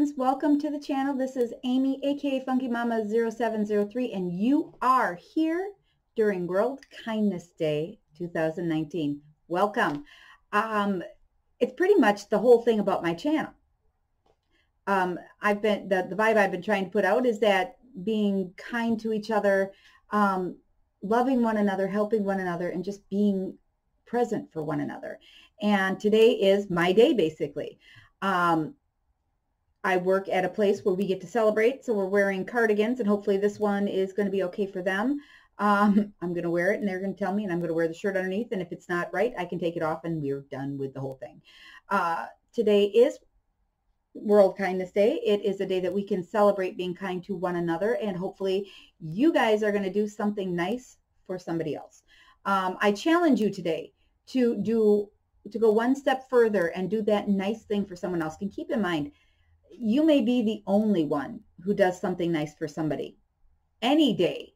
friends, welcome to the channel. This is Amy, aka Funky Mama 0703, and you are here during World Kindness Day 2019. Welcome. It's pretty much the whole thing about my channel. I've been the vibe I've been trying to put out is that being kind to each other, loving one another, helping one another, and just being present for one another. And today is my day, basically. I work at a place where we get to celebrate, so we're wearing cardigans, and hopefully this one is going to be okay for them. I'm going to wear it, and they're going to tell me, and I'm going to wear the shirt underneath, and if it's not right, I can take it off, and we're done with the whole thing. Today is World Kindness Day. It is a day that we can celebrate being kind to one another, and hopefully you guys are going to do something nice for somebody else. I challenge you today to go one step further and do that nice thing for someone else. And keep in mind, you may be the only one who does something nice for somebody any day,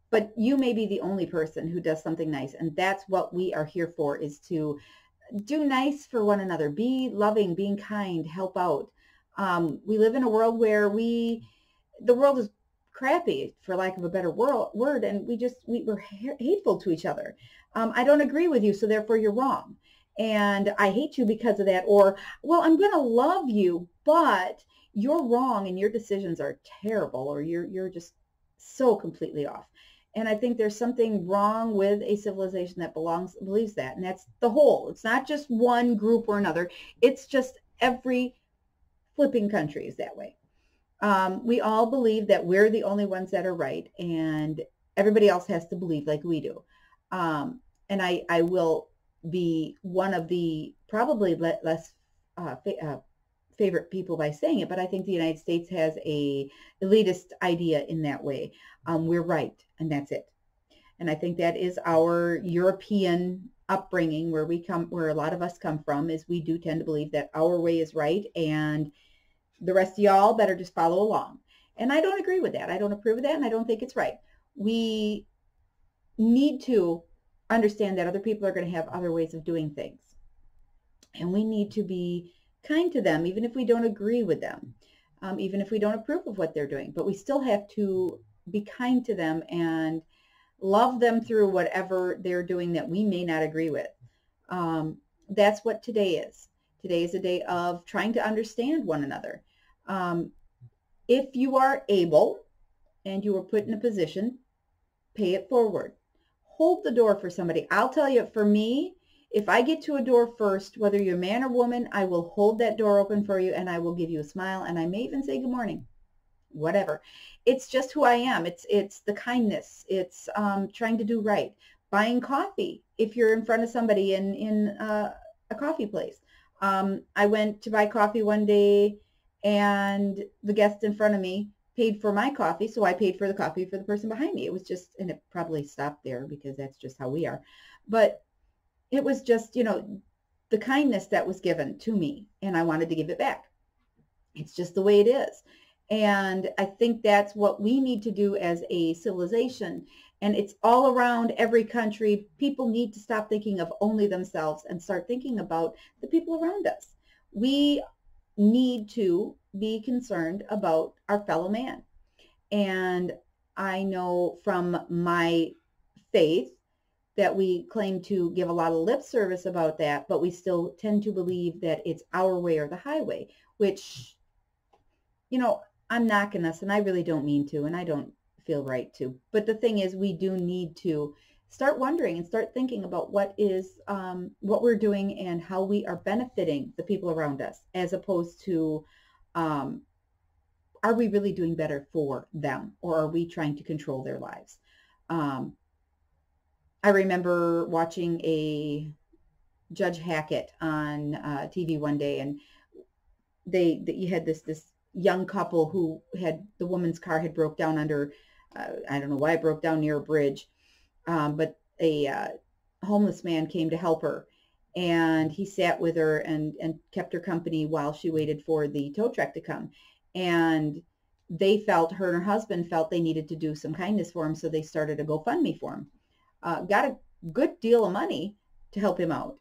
but you may be the only person who does something nice. And that's what we are here for, is to do nice for one another, be loving, being kind, help out. We live in a world where the world is crappy, for lack of a better word, and we're hateful to each other. I don't agree with you, so therefore you're wrong. And I hate you because of that, or, well, I'm going to love you, but you're wrong and your decisions are terrible, or you're just so completely off. And I think there's something wrong with a civilization that believes that, and that's the whole. It's not just one group or another. It's just every flipping country is that way. We all believe that we're the only ones that are right, and everybody else has to believe like we do. And I will be one of the probably less favorite people by saying it, but I think the United States has a elitist idea in that way. We're right, and that's it. And I think that is our European upbringing, where a lot of us come from, is we do tend to believe that our way is right, and the rest of y'all better just follow along. And I don't agree with that. I don't approve of that, and I don't think it's right. We need to understand that other people are going to have other ways of doing things, and we need to be kind to them, even if we don't agree with them, even if we don't approve of what they're doing. But we still have to be kind to them and love them through whatever they're doing that we may not agree with. That's what today is. Today is a day of trying to understand one another. If you are able and you are put in a position, pay it forward. Hold the door for somebody. I'll tell you, for me, if I get to a door first, whether you're a man or woman, I will hold that door open for you, and I will give you a smile, and I may even say good morning, whatever. It's just who I am. It's the kindness. It's trying to do right. Buying coffee if you're in front of somebody in a coffee place. I went to buy coffee one day, and the guest in front of me paid for my coffee, so I paid for the coffee for the person behind me. It was just, and it probably stopped there because that's just how we are. But it was just, the kindness that was given to me, and I wanted to give it back. It's just the way it is. And I think that's what we need to do as a civilization. And it's all around every country. People need to stop thinking of only themselves and start thinking about the people around us. We need to be concerned about our fellow man. And I know from my faith that we claim to give a lot of lip service about that, but we still tend to believe that it's our way or the highway, which, I'm knocking us, and I really don't mean to, and I don't feel right to. But the thing is, we do need to start wondering and start thinking about what we're doing and how we are benefiting the people around us, as opposed to, are we really doing better for them, or are we trying to control their lives? I remember watching a Judge Hackett on TV one day, and you had this young couple who the woman's car had broke down under, I don't know why it broke down near a bridge, but a homeless man came to help her, and he sat with her and kept her company while she waited for the tow truck to come. And her and her husband felt they needed to do some kindness for him, so they started a GoFundMe for him. Got a good deal of money to help him out,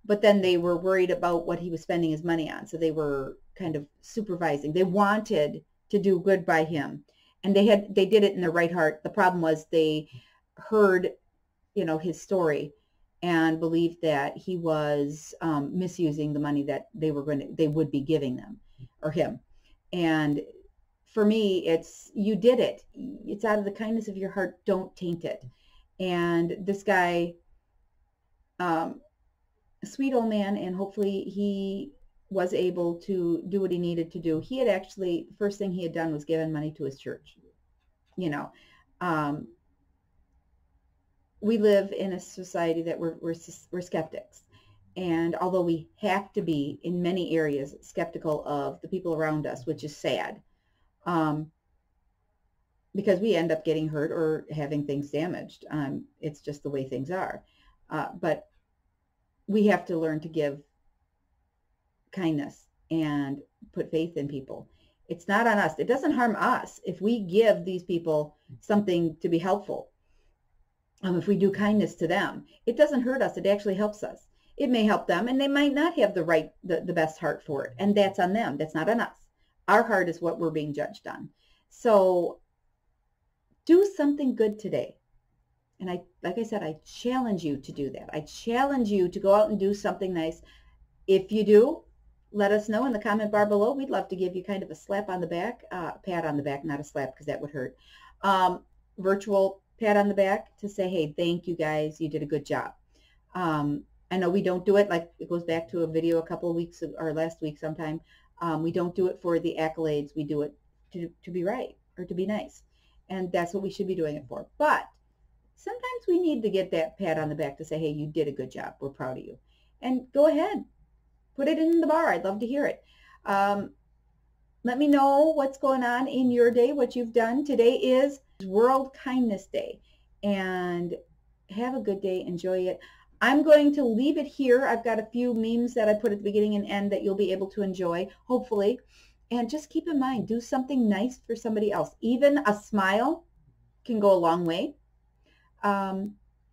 but then they were worried about what he was spending his money on, so they were kind of supervising. They wanted to do good by him, and they did it in their right heart. The problem was they heard, his story and believed that he was misusing the money that they would be giving them or him. And for me, it's, you did it. It's out of the kindness of your heart. Don't taint it. And this guy, a sweet old man, and hopefully he was able to do what he needed to do. He had actually, the first thing he had done was given money to his church. We live in a society that we're skeptics. And although we have to be, in many areas, skeptical of the people around us, which is sad, because we end up getting hurt or having things damaged. It's just the way things are. But we have to learn to give kindness and put faith in people. It's not on us. It doesn't harm us if we give these people something to be helpful. If we do kindness to them, it doesn't hurt us. It actually helps us. It may help them, and they might not have the best heart for it, and that's on them. That's not on us. Our heart is what we're being judged on. So do something good today. And like I said, I challenge you to do that. I challenge you to go out and do something nice. If you do, let us know in the comment bar below. We'd love to give you kind of a slap on the back, pat on the back, not a slap because that would hurt. Virtual pat on the back to say, hey, thank you guys. You did a good job. I know we don't do it, like it goes back to a video a couple of weeks or last week sometime. We don't do it for the accolades. We do it to be right or to be nice. And that's what we should be doing it for. But sometimes we need to get that pat on the back to say, hey, you did a good job. We're proud of you. And go ahead. Put it in the bar. I'd love to hear it. Let me know what's going on in your day, what you've done. Today is World Kindness Day. And have a good day. Enjoy it. I'm going to leave it here. I've got a few memes that I put at the beginning and end that you'll be able to enjoy, hopefully. And just keep in mind, do something nice for somebody else. Even a smile can go a long way.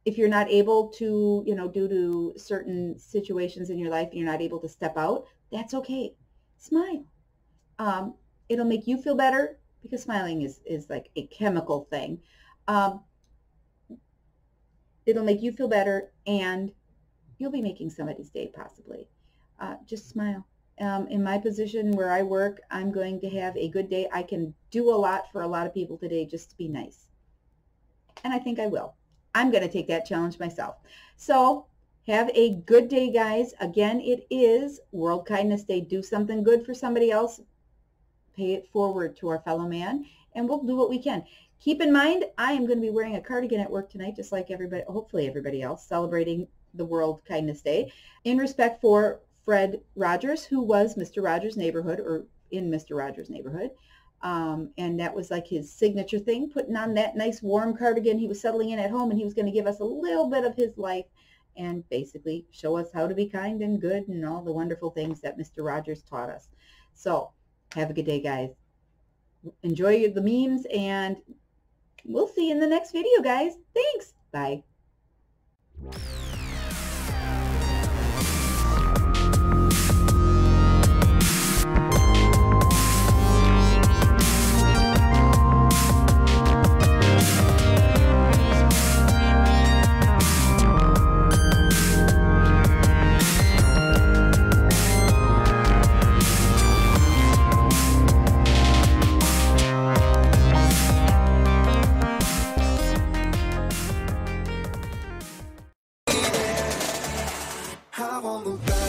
If you're not able to, due to certain situations in your life, you're not able to step out, that's okay. Smile. It'll make you feel better because smiling is like a chemical thing. It'll make you feel better, and you'll be making somebody's day possibly. Just smile. In my position where I work, I'm going to have a good day. I can do a lot for a lot of people today just to be nice. And I think I will. I'm going to take that challenge myself. So have a good day, guys. Again, it is World Kindness Day. Do something good for somebody else. Pay it forward to our fellow man, and we'll do what we can. Keep in mind, I am going to be wearing a cardigan at work tonight, just like everybody, hopefully everybody else, celebrating the World Kindness Day in respect for Fred Rogers, who was Mr. Rogers' neighborhood, or in Mr. Rogers' neighborhood. And that was like his signature thing, putting on that nice warm cardigan. He was settling in at home, and he was going to give us a little bit of his life and basically show us how to be kind and good and all the wonderful things that Mr. Rogers taught us. So have a good day, guys. Enjoy the memes, and we'll see you in the next video, guys. Thanks. Bye. Have on the back.